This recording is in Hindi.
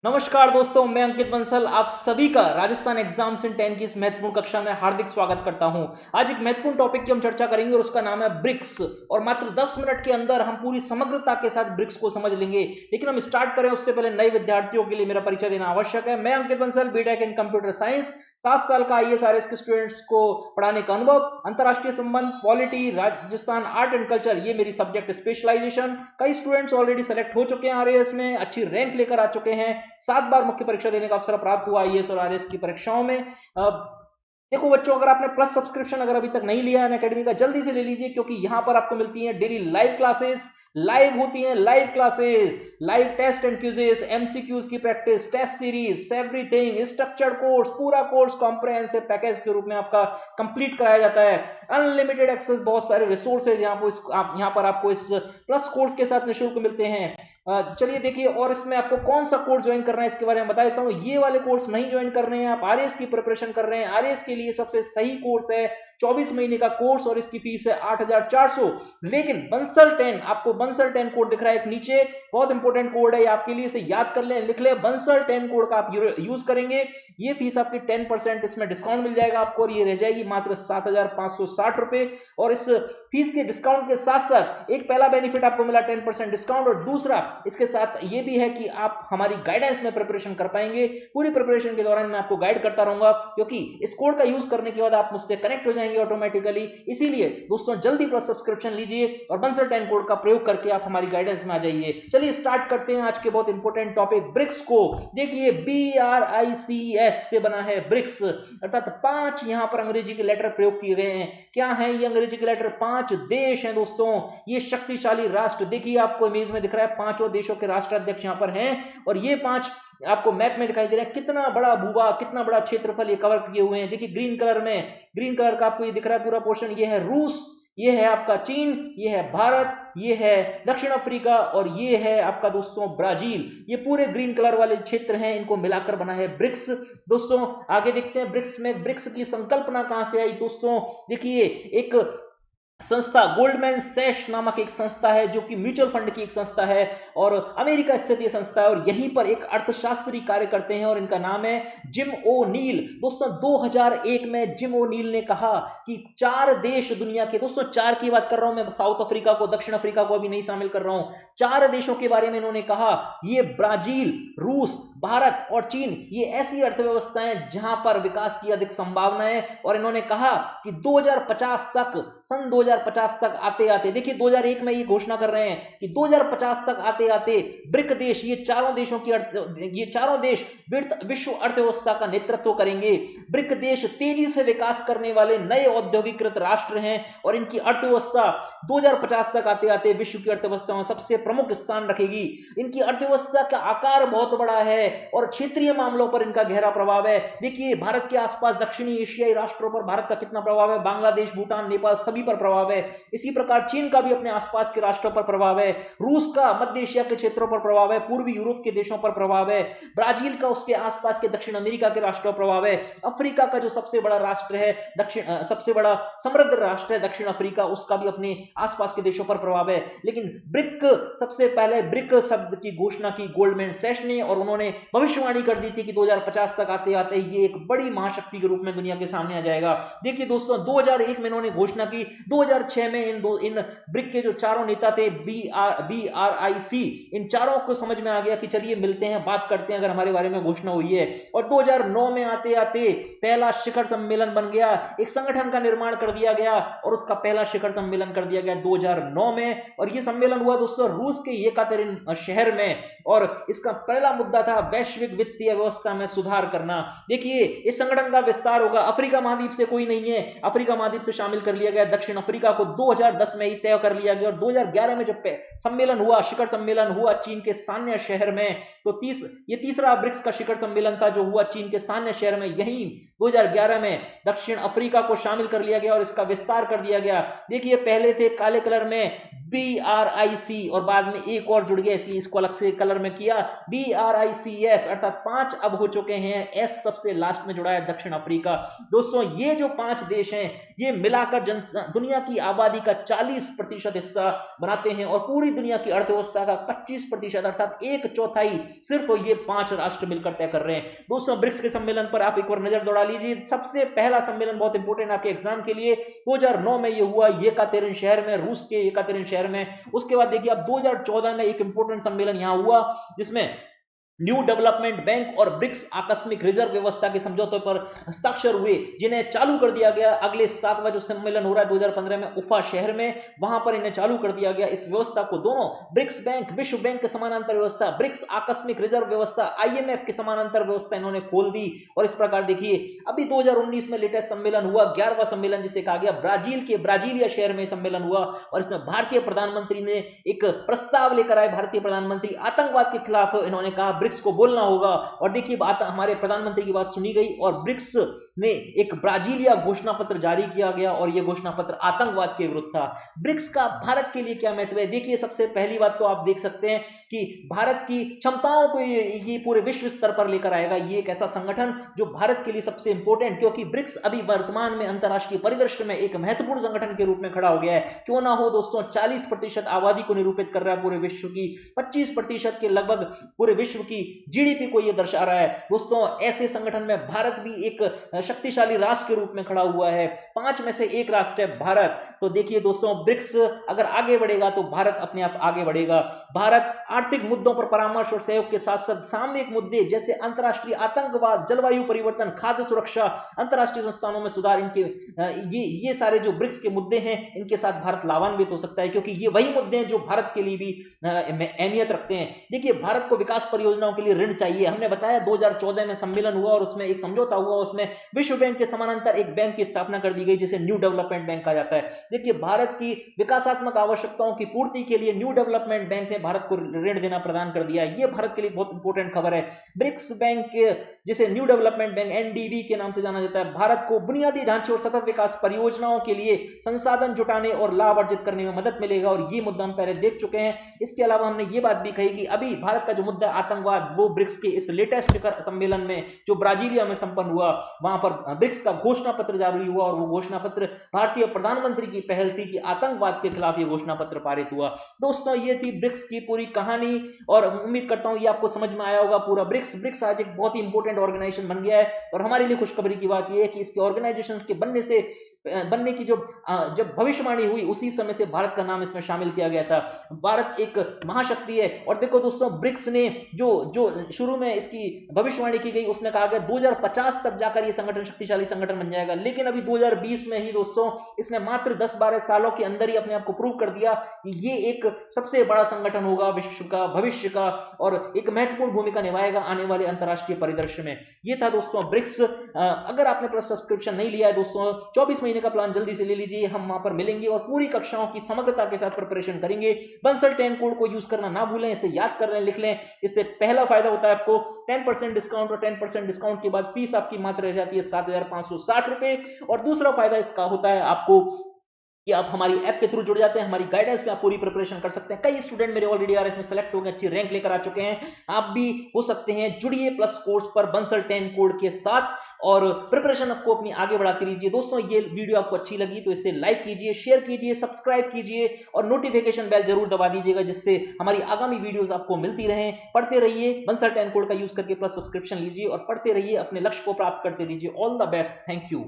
नमस्कार दोस्तों, मैं अंकित बंसल आप सभी का राजस्थान एग्जाम्स इन 10 की इस महत्वपूर्ण कक्षा में हार्दिक स्वागत करता हूं। आज एक महत्वपूर्ण टॉपिक की हम चर्चा करेंगे और उसका नाम है ब्रिक्स। और मात्र 10 मिनट के अंदर हम पूरी समग्रता के साथ ब्रिक्स को समझ लेंगे। लेकिन हम स्टार्ट करें उससे पहले नए विद्यार्थियों के लिए मेरा परिचय देना आवश्यक है। मैं Ankit Bansal, B Tech in computer science, 7 साल का आईएएस आरएएस के स्टूडेंट्स को पढ़ाने का अनुभव, अंतरराष्ट्रीय संबंध, polity, Rajasthan art and culture, ये मेरी सब्जेक्ट स्पेशलाइजेशन। कई स्टूडेंट्स ऑलरेडी सेलेक्ट हो चुके हैं आरएएस में, अच्छी रैंक लेकर आ चुके हैं। 7 बार मुख्य परीक्षा देने का अवसर प्राप्त हुआ आईएएस और आरएएस की परीक्षाओं में। देखो बच्चों, अगर आपने प्लस सब्सक्रिप्शन अगर अभी तक नहीं लिया है अकेडमी का, जल्दी से ले लीजिए, क्योंकि यहां पर आपको मिलती है डेली लाइव क्लासेस, लाइव होती हैं live classes, live test and quizzes, MCQs की practice, test series, everything, structured course, पूरा कोर्स कॉम्प्रिहेंसिव पैकेज के रूप में आपका कंप्लीट कराया जाता है। अनलिमिटेड एक्सेस, बहुत सारे रिसोर्सेज यहाँ पर आपको इस प्लस कोर्स के साथ निःशुल्क मिलते हैं। चलिए देखिए, और इसमें आपको कौन सा कोर्स ज्वाइन करना है इसके बारे में बता देता हूं। ये वाले कोर्स नहीं ज्वाइन कर रहे हैं, आप आरएएस की प्रिपरेशन कर रहे हैं, आरएएस के लिए सबसे सही कोर्स है 24 महीने का कोर्स और इसकी फीस है 8,400। लेकिन बंसल 10, आपको बंसल 10 कोड दिख रहा है एक नीचे, बहुत इंपॉर्टेंट कोड है आपके लिए, इसे याद कर लें, लिख ले, बंसल 10 कोड का आप यूज करेंगे, ये फीस आपकी 10% इसमें डिस्काउंट मिल जाएगा आपको, और ये रह जाएगी मात्र 7,560 रुपए। और इस फीस के डिस्काउंट के साथ साथ एक पहला बेनिफिट आपको मिला 10% डिस्काउंट, और दूसरा इसके साथ ये भी है कि आप हमारी गाइडेंस में प्रिपरेशन कर पाएंगे। पूरी प्रिपरेशन के दौरान मैं आपको गाइड करता रहूंगा, क्योंकि इस कोड का यूज करने के बाद आप मुझसे कनेक्ट हो जाएंगे ऑटोमेटिकली। इसीलिए दोस्तों, जल्दी पर सब्सक्रिप्शन लीजिए और बंसल 10 कोड का प्रयोग करके आप हमारी गाइडेंस में आ जाइए। चलिए स्टार्ट करते हैं आज के बहुत इंपॉर्टेंट टॉपिक ब्रिक्स को। देखिए, BRICS से बना है ब्रिक्स, अर्थात 5 यहां पर अंग्रेजी के लेटर प्रयोग किए गए हैं। क्या है ये अंग्रेजी के लेटर? 5 देश हैं दोस्तों, ये शक्तिशाली राष्ट्र। देखिए आपको इमेज में दिख रहा है, 5 देशों के राष्ट्राध्यक्ष यहां पर हैं, और ये 5 आपको मैप में दिखाई दे रहा है। कितना बड़ा भूभाग, कितना बड़ा क्षेत्रफल ये कवर किए हुए हैं। देखिए ग्रीन कलर में, ग्रीन कलर का आपको ये दिख रहा है पूरा पोर्शन, ये है रूस, ये है आपका चीन, ये है भारत, ये है दक्षिण अफ्रीका, और ये है आपका दोस्तों ब्राजील। ये पूरे ग्रीन कलर वाले क्षेत्र हैं, इनको मिलाकर बना है ब्रिक्स। दोस्तों आगे देखते हैं ब्रिक्स में, ब्रिक्स की संकल्पना कहां से आई दोस्तों। देखिए, एक संस्था गोल्डमैन सैश नामक एक संस्था है, जो कि म्यूचुअल फंड की एक संस्था है, और अमेरिका स्थित ये संस्था है, और यहीं पर एक अर्थशास्त्री कार्य करते हैं, और इनका नाम है जिम ओ नील। दोस्तों 2001 में जिम ओ नील ने कहा कि 4 देश दुनिया के, दोस्तों 4 की बात कर रहा हूं मैं, साउथ अफ्रीका को, दक्षिण अफ्रीका को अभी नहीं शामिल कर रहा हूं, 4 देशों के बारे में इन्होंने कहा, ये ब्राजील, रूस, भारत और चीन, ये ऐसी अर्थव्यवस्थाएं जहां पर विकास की अधिक संभावना है। और इन्होंने कहा कि 2050 तक, सन 2050 तक आते आते, देखिए 2001 में ये घोषणा कर रहे हैं कि 2050 तक आते आते ब्रिक देश, ये चारों देशों की ये चारों देश विश्व अर्थव्यवस्था का नेतृत्व करेंगे। ब्रिक देश तेजी से विकास करने वाले नए औद्योगिकृत राष्ट्र हैं, और इनकी अर्थव्यवस्था 2050 तक आते आते विश्व की अर्थव्यवस्था में सबसे प्रमुख स्थान रखेगी। इनकी अर्थव्यवस्था का आकार बहुत बड़ा है और क्षेत्रीय मामलों पर इनका गहरा प्रभाव है। देखिए भारत के आसपास दक्षिणी एशियाई राष्ट्रों पर भारत का कितना प्रभाव है, बांग्लादेश, भूटान, नेपाल, सभी पर प्रभाव है। इसी प्रकार चीन का भी अपने आसपास के राष्ट्रों पर प्रभाव है, रूस का मध्य एशिया के क्षेत्रों पर प्रभाव है, पूर्वी यूरोप के देशों पर प्रभाव है, ब्राजील का उसके आसपास के दक्षिण अमेरिका के राष्ट्रों पर प्रभाव है, अफ्रीका का जो सबसे बड़ा राष्ट्र है, सबसे बड़ा समृद्ध राष्ट्र है दक्षिण अफ्रीका, उसका भी अपने आसपास के देशों पर प्रभाव है। लेकिन ब्रिक, सबसे पहले ब्रिक शब्द की घोषणा की गोल्डमैन सैश ने, और उन्होंने भविष्यवाणी कर दी थी कि 2050 तक आते आते ये एक बड़ी महाशक्ति के रूप में दुनिया के सामने आ जाएगा। देखिए दोस्तों 2001 में इन्होंने घोषणा की, 2006 में इन ब्रिक के जो चारों नेता थे, BRIC, इन चारों को समझ में आ गया कि चलिए मिलते हैं, बात करते हैं अगर हमारे बारे में घोषणा हुई है। और 2009 में आते आते पहला शिखर सम्मेलन बन गया, एक संगठन का निर्माण कर दिया गया, और उसका पहला शिखर सम्मेलन कर दिया गया 2009 में। और यह सम्मेलन हुआ दोस्तों रूस के येकातेरिन शहर में, और इसका पहला मुद्दा था वैश्विक वित्तीय व्यवस्था में सुधार करना। देखिए इस संगठन का विस्तार होगा, अफ्रीका महाद्वीप से कोई नहीं है, अफ्रीका महाद्वीप से शामिल कर लिया गया, दक्षिण अफ्रीका को 2010 में ही तय कर लिया गया, और 2011 में जब सम्मेलन हुआ, शिखर सम्मेलन हुआ चीन के सान्य शहर में, तो ये तीसरा ब्रिक्स का शिखर सम्मेलन था जो हुआ चीन के सान्य शहर में, यही 2011 में दक्षिण अफ्रीका को शामिल कर लिया गया और इसका विस्तार कर दिया गया। देखिए पहले थे काले कलर में BRIC, और बाद में एक और जुड़ गया, इसलिए इसको अलग से कलर में किया BRICS, अर्थात 5 अब हो चुके हैं, S सबसे लास्ट में जुड़ा है दक्षिण अफ्रीका। दोस्तों ये जो 5 देश हैं, ये मिलाकर दुनिया की आबादी का 40% हिस्सा बनाते हैं और पूरी दुनिया की अर्थव्यवस्था का 25% अर्थात एक चौथाई सिर्फ ये 5 राष्ट्र मिलकर तय कर रहे हैं। दोस्तों ब्रिक्स के सम्मेलन पर आप एक बार नजर दौड़ा लीजिए। सबसे पहला सम्मेलन बहुत इंपॉर्टेंट आपके एग्जाम के लिए 2009 में ये हुआ येकातेरिन शहर में, रूस के येकातेरिन शहर में। उसके बाद देखिए अब 2014 में एक इंपॉर्टेंट सम्मेलन यहां हुआ जिसमें न्यू डेवलपमेंट बैंक और ब्रिक्स आकस्मिक रिजर्व व्यवस्था के समझौते पर हस्ताक्षर हुए, जिन्हें चालू कर दिया गया। अगले 7वां जो सम्मेलन हो रहा है 2015 में उफा शहर में, वहां पर इन्हें चालू कर दिया गया इस व्यवस्था को। दोनों ब्रिक्स बैंक, विश्व बैंक के समानांतर व्यवस्था, ब्रिक्स आकस्मिक रिजर्व व्यवस्था, आईएमएफ के समानांतर व्यवस्था इन्होंने खोल दी। और इस प्रकार देखिए अभी 2019 में लेटेस्ट सम्मेलन हुआ, 11वां सम्मेलन जिसे कहा गया ब्राजील के ब्राजीलिया शहर में सम्मेलन हुआ और इसमें भारतीय प्रधानमंत्री ने एक प्रस्ताव लेकर आए। भारतीय प्रधानमंत्री आतंकवाद के खिलाफ इन्होंने कहा ब्रिक्स को बोलना होगा। और देखिए बात हमारे प्रधानमंत्री की बात सुनी गई और ब्रिक्स में एक ब्राजीलिया घोषणा पत्र जारी किया गया और यह घोषणा पत्र आतंकवाद के विरुद्ध था। ब्रिक्स का भारत के लिए क्या महत्व है? देखिए सबसे पहली बात तो आप देख सकते हैं कि भारत की क्षमताओं को ये पूरे विश्व स्तर पर लेकर आएगा। ये एक ऐसा संगठन जो भारत के लिए सबसे इंपॉर्टेंट, क्योंकि ब्रिक्स अभी वर्तमान में अंतरराष्ट्रीय परिदृश्य में एक महत्वपूर्ण संगठन के रूप में खड़ा हो गया है। क्यों ना हो दोस्तों, 40% आबादी को निरूपित कर रहा है पूरे विश्व की, 25% के लगभग पूरे विश्व की जीडीपी को यह दर्शा रहा है। दोस्तों ऐसे संगठन में भारत भी एक शक्तिशाली राष्ट्र के रूप में खड़ा हुआ है। 5 में से एक राष्ट्र है भारत। तो देखिए दोस्तों ब्रिक्स अगर आगे बढ़ेगा तो भारत अपने आप आगे बढ़ेगा। भारत आर्थिक मुद्दों पर परामर्श और सहयोग के साथ साथ सामयिक मुद्दे जैसे अंतरराष्ट्रीय आतंकवाद, जलवायु परिवर्तन, खाद्य सुरक्षा, अंतरराष्ट्रीय संस्थानों में सुधार, इनके ये सारे जो ब्रिक्स के मुद्दे हैं इनके साथ भारत लाभान्वित हो सकता है, क्योंकि ये वही मुद्दे हैं जो भारत के लिए भी अहमियत रखते हैं। देखिए भारत को विकास परियोजनाओं के लिए ऋण चाहिए। हमने बताया 2014 में सम्मेलन हुआ और उसमें एक समझौता हुआ, उसमें विश्व बैंक के समानांतर एक बैंक की स्थापना कर दी गई जिसे न्यू डेवलपमेंट बैंक कहा जाता है। देखिए भारत की विकासात्मक आवश्यकताओं की पूर्ति के लिए न्यू डेवलपमेंट बैंक ने भारत को ऋण देना प्रदान कर दिया। यह भारत के लिए बहुत इंपॉर्टेंट खबर है। ब्रिक्स बैंक जिसे न्यू डेवलपमेंट बैंक एनडीबी के नाम से जाना जाता है, भारत को बुनियादी ढांचे और सतत विकास परियोजनाओं के लिए संसाधन जुटाने और लाभ अर्जित करने में मदद मिलेगा और ये मुद्दा हम पहले देख चुके हैं। इसके अलावा हमने ये बात भी कही कि अभी भारत का जो मुद्दा आतंकवाद, वो ब्रिक्स के इस लेटेस्ट सम्मेलन में जो ब्राजीलिया में संपन्न हुआ वहां पर ब्रिक्स का घोषणा पत्र जारी हुआ और वो घोषणा पत्र भारतीय प्रधानमंत्री की पहल थी कि आतंकवाद के खिलाफ ये घोषणा पत्र पारित हुआ। दोस्तों ये थी ब्रिक्स की पूरी कहानी और उम्मीद करता हूं ये आपको समझ में आया होगा पूरा। ब्रिक्स आज एक बहुत ही इंपॉर्टेंट ऑर्गेनाइजेशन बन गया है और हमारे लिए खुशखबरी की बात यह है कि इसके ऑर्गेनाइजेशन के बनने की जब भविष्यवाणी हुई उसी समय से भारत का नाम इसमें शामिल किया गया था। भारत एक महाशक्ति है और देखो दोस्तों ब्रिक्स ने जो शुरू में इसकी भविष्यवाणी की गई उसने कहा गया 2050 तक जाकर ये संगठन शक्तिशाली संगठन बन जाएगा, लेकिन अभी 2020 में ही दोस्तों इसने मात्र 10-12 सालों के अंदर ही अपने आप को प्रूव कर दिया कि ये एक सबसे बड़ा संगठन होगा विश्व का, भविष्य का, और एक महत्वपूर्ण भूमिका निभाएगा आने वाले अंतरराष्ट्रीय परिदृश्य में। ये था दोस्तों ब्रिक्स। अगर आपने प्लस सब्सक्रिप्शन नहीं लिया है दोस्तों, 24 महीने का प्लान जल्दी से ले लीजिए। हम वहां पर मिलेंगे और पूरी कक्षाओं की समग्रता के साथ प्रिपरेशन करेंगे। बंसल 10 कोड को यूज करना ना भूलें, इसे याद कर लें, लिख लें। इससे पहला फायदा होता है आपको 10% डिस्काउंट और 10% डिस्काउंट के बाद फीस आपकी मात्र रह जाती है 7,560 रुपए। और दूसरा फायदा इसका होता है आपको कि आप हमारी ऐप के थ्रू जुड़ जाते हैं, हमारी गाइडेंस में आप पूरी प्रिपरेशन कर सकते हैं। कई स्टूडेंट मेरे ऑलरेडी आरएस में सेलेक्ट हो गए, अच्छी रैंक लेकर आ चुके हैं, आप भी हो सकते हैं। जुड़िए प्लस कोर्स पर बंसल 10 कोड के साथ और प्रिपरेशन आपको अपनी आगे बढ़ाती रहिए। दोस्तों ये वीडियो आपको अच्छी लगी तो इसे लाइक कीजिए, शेयर कीजिए, सब्सक्राइब कीजिए और नोटिफिकेशन बेल जरूर दबा दीजिएगा जिससे हमारी आगामी वीडियोस आपको मिलती रहें। पढ़ते रहिए, बंसल 10 कोड का यूज करके प्लस सब्सक्रिप्शन लीजिए और पढ़ते रहिए, अपने लक्ष्य को प्राप्त करते रहिए। All the best, thank you.